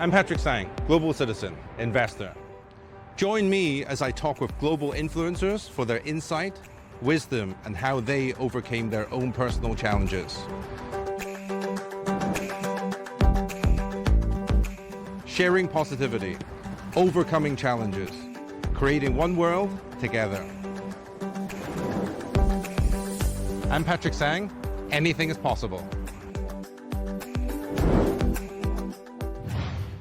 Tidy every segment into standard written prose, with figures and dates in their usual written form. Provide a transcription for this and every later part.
I'm Patrick Tsang, global citizen, investor. Join me as I talk with global influencers for their insight, wisdom, and how they overcame their own personal challenges. Sharing positivity, overcoming challenges, creating one world together. I'm Patrick Tsang. Anything is possible.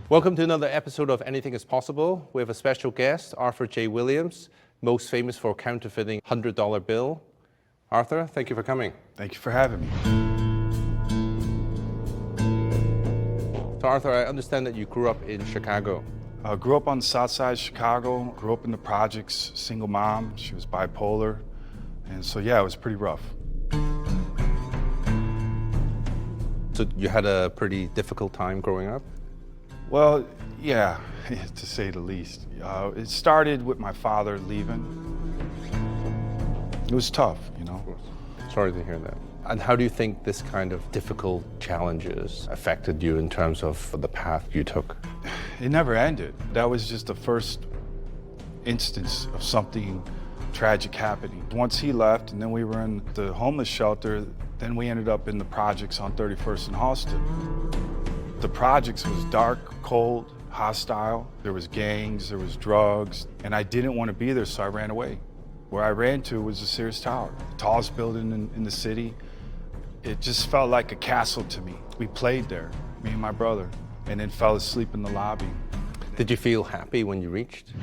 Welcome to another episode of Anything is Possible. We have a special guest, Arthur J. Williams, most famous for counterfeiting $100 bill. Arthur, thank you for coming. Thank you for having me. So Arthur, I understand that you grew up in Chicago. I grew up on the south side of Chicago, grew up in the projects, single mom, she was bipolar. And so yeah, it was pretty rough. So you had a pretty difficult time growing up? Well, yeah, to say the least. It started with my father leaving. It was tough, you know. Sorry to hear that. And how do you think this kind of difficult challenges affected you in terms of the path you took? It never ended. That was just the first instance of something tragic happening. Once he left, and then we were in the homeless shelter, then we ended up in the projects on 31st and Halsted. The projects was dark, cold, hostile. There was gangs, there was drugs, and I didn't want to be there, so I ran away. Where I ran to was the Sears Tower, the tallest building in the city. It just felt like a castle to me. We played there, me and my brother, and then fell asleep in the lobby. Did you feel happy when you reached?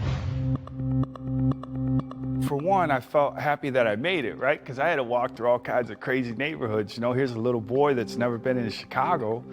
For one, I felt happy that I made it, right? Because I had to walk through all kinds of crazy neighborhoods. You know, here's a little boy that's never been in Chicago,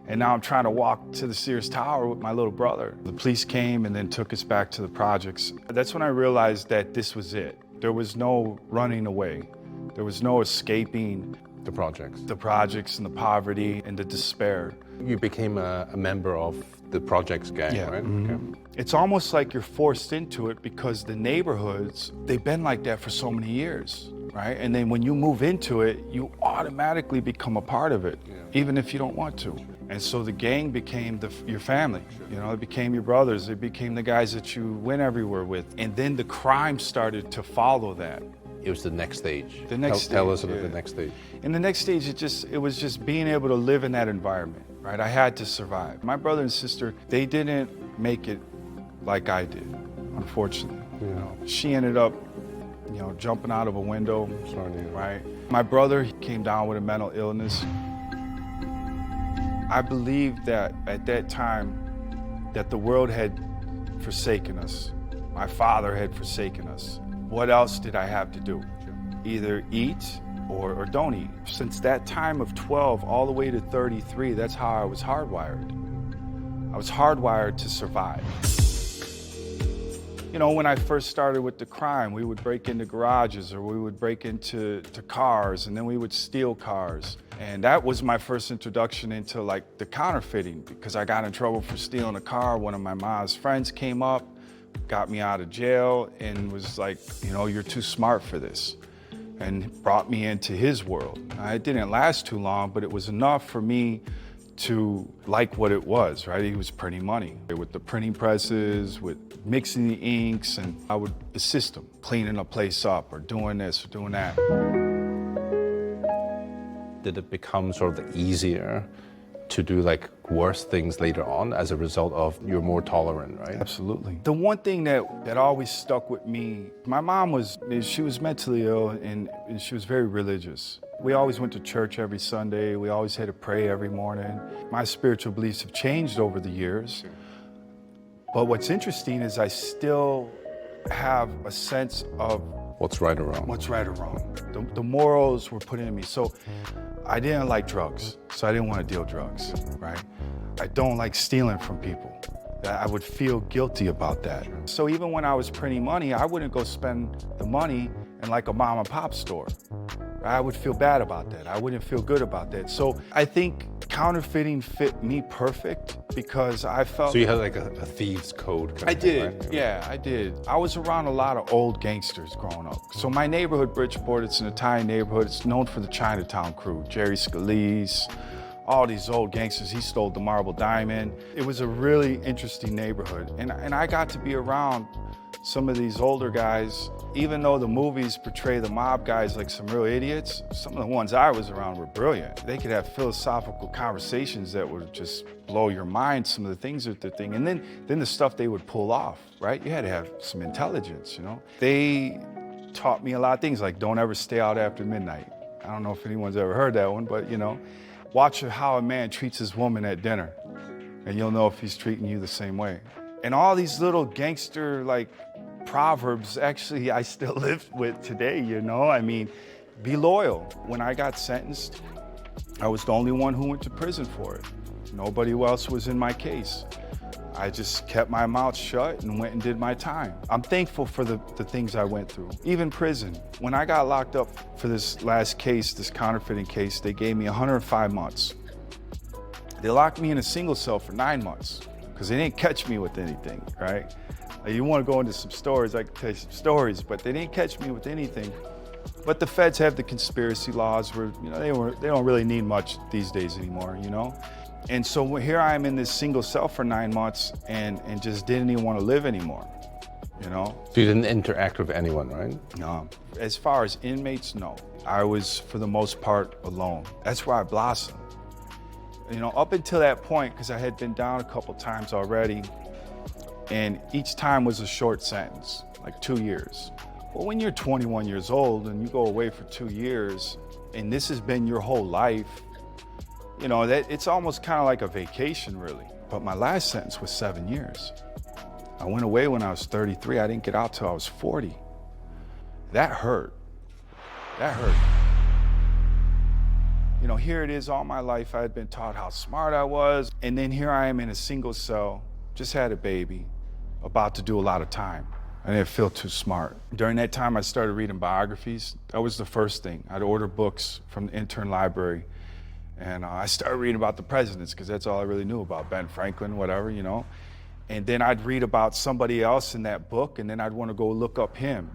and now I'm trying to walk to the Sears Tower with my little brother. The police came and then took us back to the projects. That's when I realized that this was it. There was no running away. There was no escaping The projects. the projects and the poverty and the despair. You became a member of the projects gang, Yeah. right? Mm-hmm. Okay. It's almost like you're forced into it because the neighborhoods, they've been like that for so many years, right? And then when you move into it, you automatically become a part of it, even if you don't want to. And so the gang became your family. You know, it became your brothers. It became the guys that you went everywhere with. And then the crime started to follow that. It was the next stage. The next Tell us stage, about yeah. the next stage. In the next stage, it was just being able to live in that environment, right? I had to survive. My brother and sister, they didn't make it like I did, unfortunately. Yeah. You know, she ended up, you know, jumping out of a window, Sorry to hear that. right? My brother, he came down with a mental illness. I believed that at that time that the world had forsaken us. My father had forsaken us. What else did I have to do? Either eat or don't eat. Since that time of 12 all the way to 33, that's how I was hardwired. I was hardwired to survive. You know, when I first started with the crime, we would break into garages or we would break into cars, and then we would steal cars. And that was my first introduction into like the counterfeiting, because I got in trouble for stealing a car. One of my mom's friends came up, got me out of jail, and was like, you know, you're too smart for this, and brought me into his world. It didn't last too long, but it was enough for me to like what it was, right? He was printing money with the printing presses, with mixing the inks, and I would assist him, cleaning a place up or doing this or doing that. Did it become sort of easier to do like worse things later on as a result of you're more tolerant, right? Absolutely. The one thing that always stuck with me, my mom she was mentally ill and she was very religious. We always went to church every Sunday. We always had to pray every morning. My spiritual beliefs have changed over the years. But what's interesting is I still have a sense of What's right or wrong? what's right or wrong. The morals were put in me. So I didn't like drugs, so I didn't want to deal drugs, right? I don't like stealing from people. I would feel guilty about that. So even when I was printing money, I wouldn't go spend the money in like a mom and pop store. I would feel bad about that. I wouldn't feel good about that. So I think counterfeiting fit me perfect because I felt... So you had like a thieves code kind I of thing, did, right? yeah, I did. I was around a lot of old gangsters growing up. So my neighborhood, Bridgeport, it's an Italian neighborhood. It's known for the Chinatown crew, Jerry Scalise, all these old gangsters. He stole the Marble Diamond. It was a really interesting neighborhood. And I got to be around some of these older guys. Even though the movies portray the mob guys like some real idiots, some of the ones I was around were brilliant. They could have philosophical conversations that would just blow your mind, some of the things that they're thinking. And then the stuff they would pull off, right? You had to have some intelligence, you know? They taught me a lot of things, like don't ever stay out after midnight. I don't know if anyone's ever heard that one, but you know, watch how a man treats his woman at dinner, and you'll know if he's treating you the same way. And all these little gangster like proverbs, actually, I still live with today, you know? I mean, be loyal. When I got sentenced, I was the only one who went to prison for it. Nobody else was in my case. I just kept my mouth shut and went and did my time. I'm thankful for the things I went through. Even prison. When I got locked up for this last case, this counterfeiting case, they gave me 105 months. They locked me in a single cell for 9 months because they didn't catch me with anything, right? Like, you want to go into some stories, I can tell you some stories, but they didn't catch me with anything. But the feds have the conspiracy laws where, you know, they don't really need much these days anymore, you know? And so here I am in this single cell for 9 months and just didn't even want to live anymore, you know? So you didn't interact with anyone, right? No. As far as inmates, no. I was, for the most part, alone. That's where I blossomed. You know, up until that point, because I had been down a couple times already, and each time was a short sentence, like 2 years. Well, when you're 21 years old and you go away for 2 years, and this has been your whole life, you know, that it's almost kind of like a vacation, really. But my last sentence was 7 years. I went away when I was 33. I didn't get out till I was 40. That hurt. That hurt. You know, here it is all my life. I had been taught how smart I was. And then here I am in a single cell, just had a baby, about to do a lot of time. I didn't feel too smart. During that time, I started reading biographies. That was the first thing. I'd order books from the intern library. And I started reading about the presidents because that's all I really knew about, Ben Franklin, whatever, you know. And then I'd read about somebody else in that book, and then I'd want to go look up him.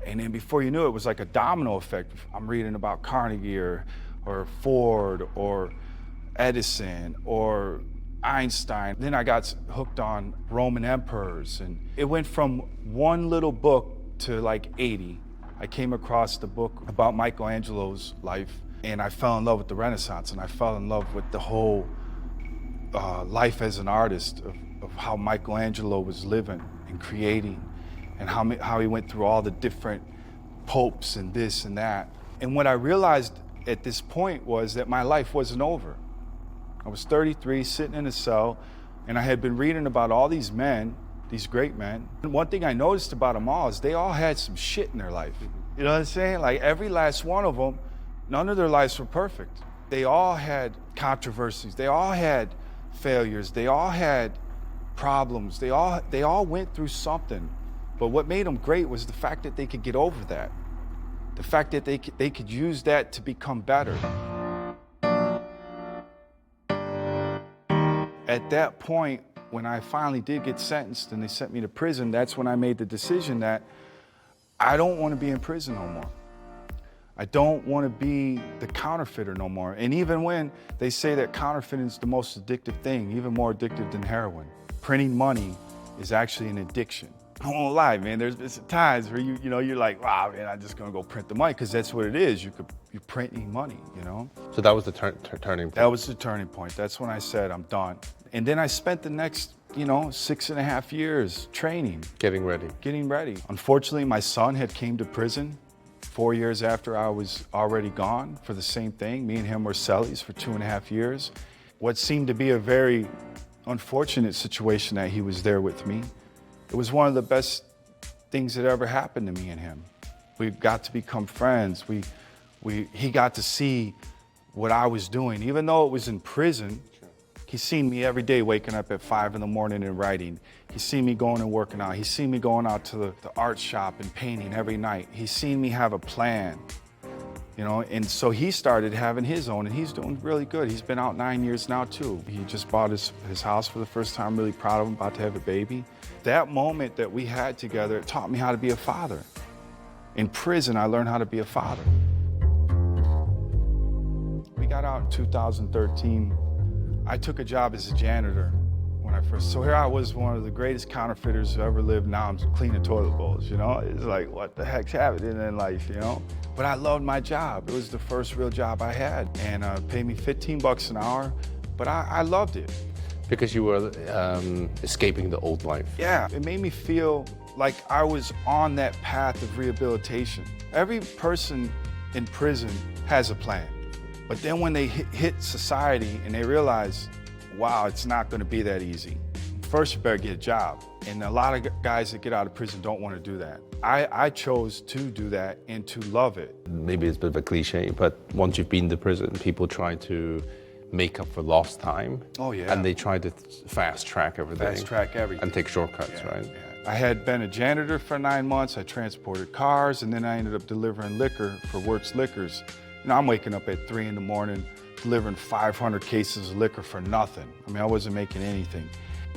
And then before you knew it, it was like a domino effect. I'm reading about Carnegie or Ford or Edison or Einstein. Then I got hooked on Roman emperors, and it went from one little book to like 80. I came across the book about Michelangelo's life, and I fell in love with the Renaissance, and I fell in love with the whole life as an artist of how Michelangelo was living and creating, and how he went through all the different popes and this and that. And what I realized at this point was that my life wasn't over. I was 33, sitting in a cell, and I had been reading about all these men, these great men. And one thing I noticed about them all is they all had some shit in their life. You know what I'm saying? Like every last one of them, none of their lives were perfect. They all had controversies. They all had failures. They all had problems. They all went through something. But what made them great was the fact that they could get over that. The fact that they could use that to become better. At that point, when I finally did get sentenced and they sent me to prison, that's when I made the decision that I don't want to be in prison no more. I don't want to be the counterfeiter no more. And even when they say that counterfeiting is the most addictive thing, even more addictive than heroin, printing money is actually an addiction. I won't lie, man, there's times where you're like, wow, man, I'm just gonna go print the money, because that's what it is. You're printing money, you know? So that was the turning point? That was the turning point. That's when I said, I'm done. And then I spent the next, 6.5 years training. Getting ready. Getting ready. Unfortunately, my son had came to prison 4 years after I was already gone for the same thing. Me and him were cellies for 2.5 years. What seemed to be a very unfortunate situation that he was there with me. It was one of the best things that ever happened to me and him. We got to become friends. He got to see what I was doing. Even though it was in prison, he's seen me every day waking up at 5 in the morning and writing. He's seen me going and working out. He's seen me going out to the art shop and painting every night. He's seen me have a plan, and so he started having his own, and he's doing really good. He's been out 9 years now too. He just bought his house for the first time. Really proud of him, about to have a baby. That moment that we had together, it taught me how to be a father. In prison, I learned how to be a father. We got got out in 2013, I took a job as a janitor when I first, so here I was, one of the greatest counterfeiters who ever lived. Now I'm cleaning toilet bowls, you know? It's like, what the heck's happening in life, you know? But I loved my job. It was the first real job I had, and paid me 15 bucks an hour, but I loved it. Because you were escaping the old life. Yeah, it made me feel like I was on that path of rehabilitation. Every person in prison has a plan, but then when they hit society and they realize, wow, it's not gonna be that easy. First, you better get a job. And a lot of guys that get out of prison don't want to do that. I chose to do that and to love it. Maybe it's a bit of a cliche, but once you've been to prison, people try to make up for lost time. Oh, yeah. And they try to fast track everything. Fast track everything. And take shortcuts, Yeah, right? yeah. I had been a janitor for 9 months. I transported cars, and then I ended up delivering liquor for Wirtz Liquors. You know, I'm waking up at 3 in the morning, delivering 500 cases of liquor for nothing. I mean, I wasn't making anything.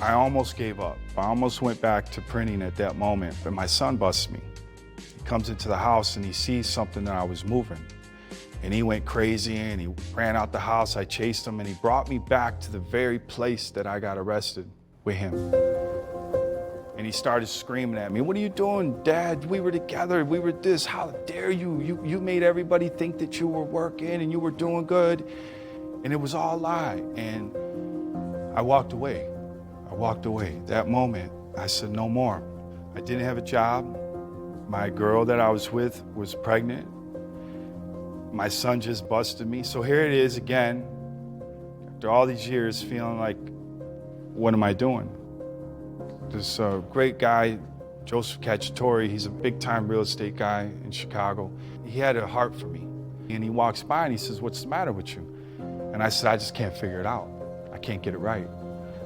I almost gave up. I almost went back to printing at that moment, but my son busts me. He comes into the house and he sees something that I was moving. And he went crazy and he ran out the house. I chased him and he brought me back to the very place that I got arrested with him. And he started screaming at me, "What are you doing, Dad? We were together, we were this, how dare you? You made everybody think that you were working and you were doing good." And it was all a lie. And I walked away. I walked away. That moment, I said, no more. I didn't have a job. My girl that I was with was pregnant. My son just busted me. So here it is again, after all these years, feeling like, what am I doing? This great guy, Joseph Cacciatore, he's a big-time real estate guy in Chicago. He had a heart for me. And he walks by and he says, "What's the matter with you?" And I said, "I just can't figure it out. I can't get it right.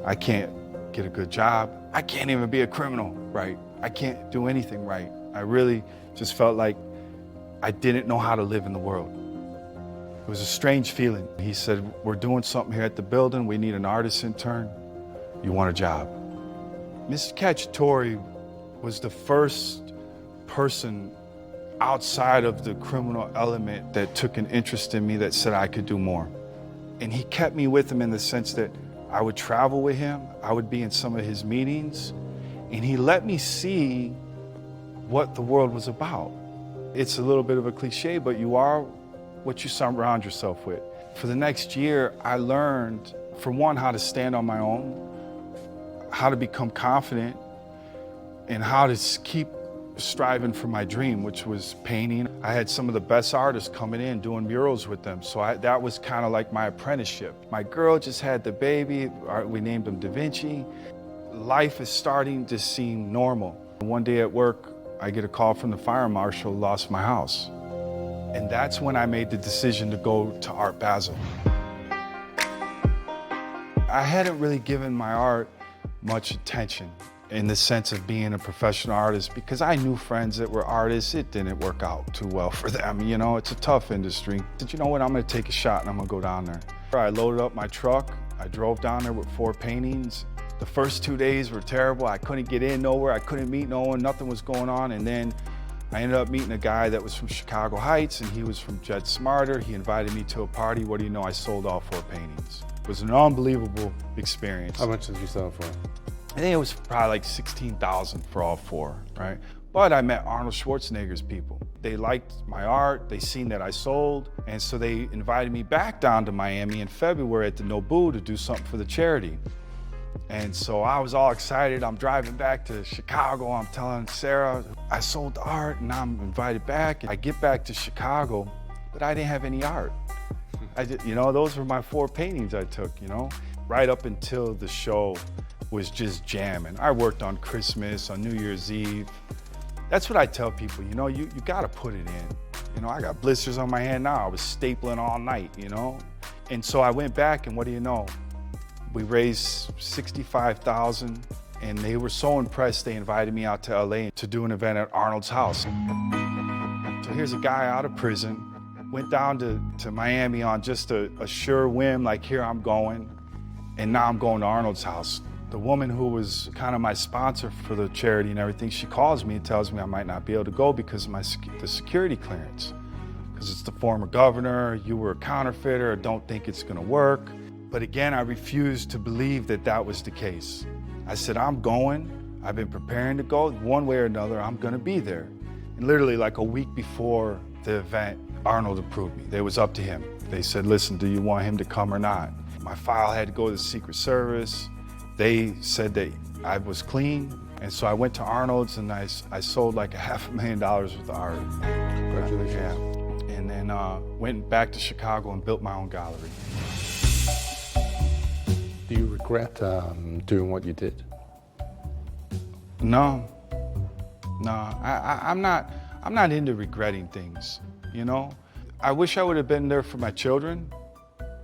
I can't get a good job. I can't even be a criminal right. I can't do anything right." I really just felt like I didn't know how to live in the world. It was a strange feeling. He said, "We're doing something here at the building. We need an artist intern. You want a job?" Mr. Cacciatore was the first person outside of the criminal element that took an interest in me, that said I could do more. And he kept me with him in the sense that I would travel with him, I would be in some of his meetings, and he let me see what the world was about. It's a little bit of a cliche, but you are what you surround yourself with. For the next year, I learned, for one, how to stand on my own, how to become confident, and how to keep striving for my dream, which was painting. I had some of the best artists coming in, doing murals with them. So that was kind of like my apprenticeship. My girl just had the baby. We named him Da Vinci. Life is starting to seem normal. One day at work, I get a call from the fire marshal, lost my house. And that's when I made the decision to go to Art Basel. I hadn't really given my art much attention in the sense of being a professional artist, because I knew friends that were artists. It didn't work out too well for them, you know, it's a tough industry. I said, you know what, I'm gonna take a shot and I'm gonna go down there. I loaded up my truck, I drove down there with 4 paintings. The first 2 days were terrible. I couldn't get in nowhere, I couldn't meet no one, nothing was going on. And then I ended up meeting a guy that was from Chicago Heights and he was from Jet Smarter. He invited me to a party. What do you know, I sold all 4 paintings. It was an unbelievable experience. How much did you sell for? I think it was probably like 16,000 for all 4, right? But I met Arnold Schwarzenegger's people. They liked my art, they seen that I sold, and so they invited me back down to Miami in February at the Nobu to do something for the charity. And so I was all excited. I'm driving back to Chicago. I'm telling Sarah, I sold the art and I'm invited back. I get back to Chicago, but I didn't have any art. You know, those were my 4 paintings I took, you know? Right up until the show was just jamming. I worked on Christmas, on New Year's Eve. That's what I tell people, you know, you gotta put it in. You know, I got blisters on my hand now. I was stapling all night, you know? And so I went back and what do you know? We raised $65,000 and they were so impressed they invited me out to LA to do an event at Arnold's house. So here's a guy out of prison, went down to Miami on just a sure whim, like here I'm going, and now I'm going to Arnold's house. The woman who was kind of my sponsor for the charity and everything, she calls me and tells me I might not be able to go because of the security clearance. because it's the former governor, you were a counterfeiter, I don't think it's gonna work. But again, I refused to believe that that was the case. I said, I'm going, I've been preparing to go, one way or another, I'm gonna be there. And literally like a week before the event, Arnold approved me. It was up to him. They said, listen, do you want him to come or not? My file had to go to the Secret Service. They said that I was clean. And so I went to Arnold's and I sold like $500,000 worth of art. Congratulations. Yeah. And then went back to Chicago and built my own gallery. Do you regret doing what you did? No, I'm not into regretting things, you know? I wish I would have been there for my children,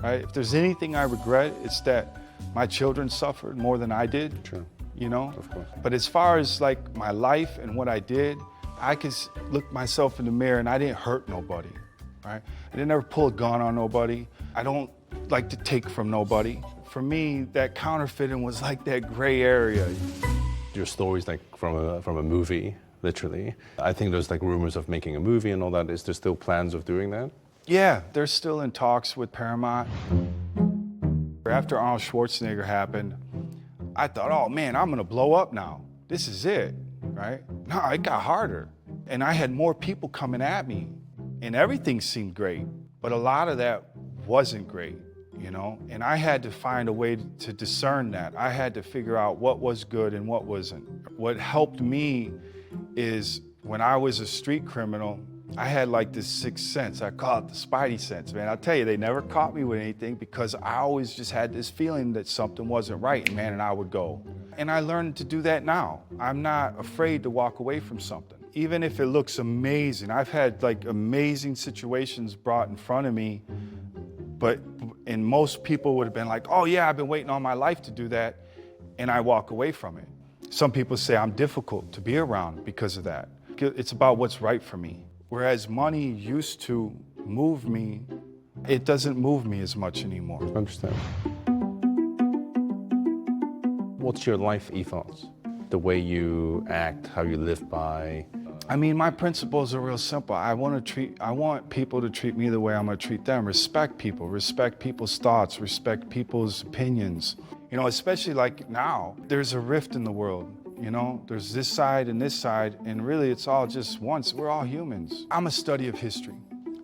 right? If there's anything I regret, it's that my children suffered more than I did. True. You know? Of course. But as far as like my life and what I did, I could look myself in the mirror and I didn't hurt nobody, right? I didn't ever pull a gun on nobody. I don't like to take from nobody. For me, that counterfeiting was like that gray area. Your story's like from a movie, literally. I think there's like rumors of making a movie and all that. Is there still plans of doing that? Yeah, they're still in talks with Paramount. After Arnold Schwarzenegger happened, I thought, oh man, I'm gonna blow up now. This is it, right? No, it got harder. And I had more people coming at me and everything seemed great, but a lot of that wasn't great, you know? And I had to find a way to discern that. I had to figure out what was good and what wasn't. What helped me is when I was a street criminal, I had like this sixth sense. I call it the spidey sense, man. I'll tell you, they never caught me with anything because I always just had this feeling that something wasn't right, man, and I would go. And I learned to do that now. I'm not afraid to walk away from something, even if it looks amazing. I've had like amazing situations brought in front of me, and most people would have been like, oh yeah, I've been waiting all my life to do that, and I walk away from it. Some people say I'm difficult to be around because of that. It's about what's right for me. Whereas money used to move me, it doesn't move me as much anymore. I understand. What's your life ethos? The way you act, how you live by? I mean, my principles are real simple. I want people to treat me the way I'm gonna treat them. Respect people's thoughts, respect people's opinions. You know, especially like now, there's a rift in the world. You know, there's this side and this side, and really it's all just once. We're all humans. I'm a study of history.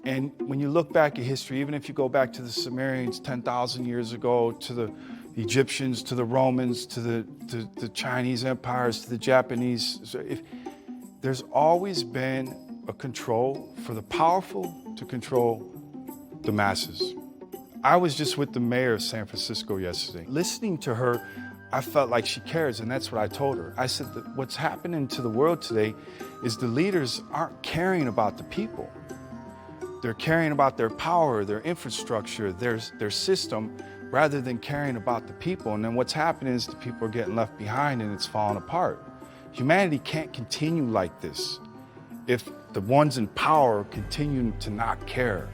And when you look back at history, even if you go back to the Sumerians 10,000 years ago, to the Egyptians, to the Romans, to the Chinese empires, to the Japanese, there's always been a control for the powerful to control the masses. I was just with the mayor of San Francisco yesterday. Listening to her, I felt like she cares, and that's what I told her. I said that what's happening to the world today is the leaders aren't caring about the people. They're caring about their power, their infrastructure, their system, rather than caring about the people. And then what's happening is the people are getting left behind and it's falling apart. Humanity can't continue like this if the ones in power continue to not care.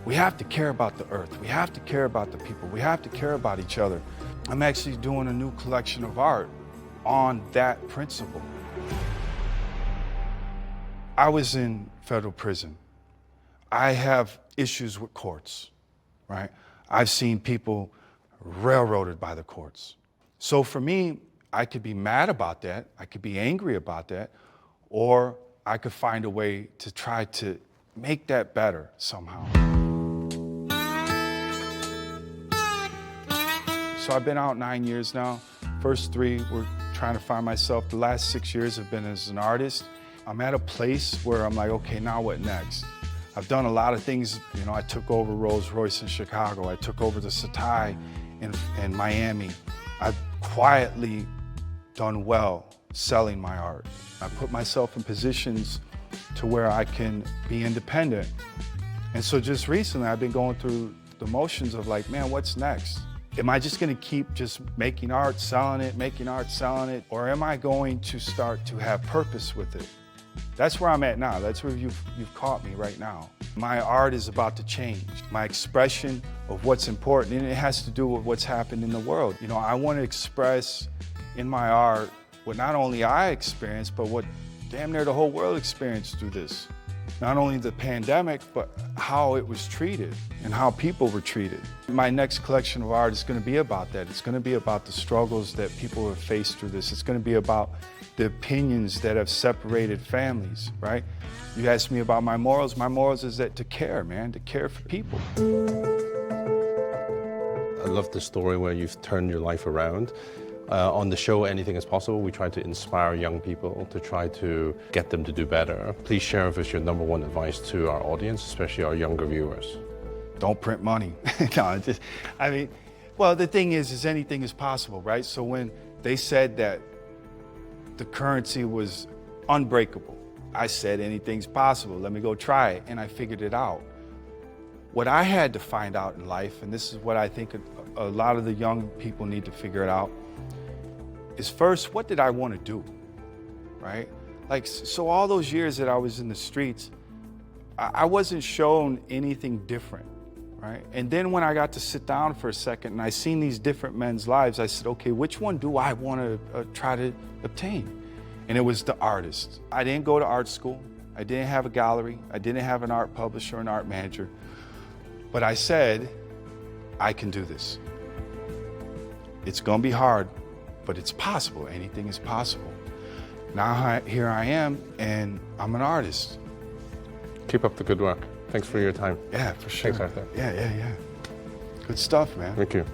We have to care about the earth. We have to care about the people. We have to care about each other. I'm actually doing a new collection of art on that principle. I was in federal prison. I have issues with courts, right? I've seen people railroaded by the courts. So for me, I could be mad about that, I could be angry about that, or I could find a way to try to make that better somehow. So I've been out 9 years now. First 3 were trying to find myself. The last 6 years have been as an artist. I'm at a place where I'm like, okay, now what next? I've done a lot of things. You know, I took over Rolls-Royce in Chicago. I took over the Satai in Miami. I've quietly done well selling my art. I put myself in positions to where I can be independent. And so just recently, I've been going through the motions of like, man, what's next? Am I just gonna keep just making art, selling it, or am I going to start to have purpose with it? That's where I'm at now. That's where you've caught me right now. My art is about to change. My expression of what's important, and it has to do with what's happened in the world. You know, I want to express in my art what not only I experienced, but what damn near the whole world experienced through this. not only the pandemic, but how it was treated and how people were treated. My next collection of art is going to be about that. It's going to be about the struggles that people have faced through this. It's going to be about the opinions that have separated families, right? You asked me about my morals. My morals is that to care, man, to care for people. I love the story where you've turned your life around. On the show, Anything is Possible, we try to inspire young people to try to get them to do better. Please share with us your number one advice to our audience, especially our younger viewers. Don't print money. No, well, the thing is anything is possible, right? So when they said that the currency was unbreakable, I said anything's possible. Let me go try it, and I figured it out. What I had to find out in life, and this is what I think a lot of the young people need to figure it out, is first, what did I want to do, right? Like, so all those years that I was in the streets, I wasn't shown anything different, right? And then when I got to sit down for a second and I seen these different men's lives, I said, okay, which one do I want to try to obtain? And it was the artist. I didn't go to art school. I didn't have a gallery. I didn't have an art publisher, an art manager. But I said, I can do this. It's gonna be hard, but it's possible. Anything is possible. Now here I am, and I'm an artist. Keep up the good work. Thanks for your time. Yeah, for sure. Thanks, Arthur. Yeah. Good stuff, man. Thank you.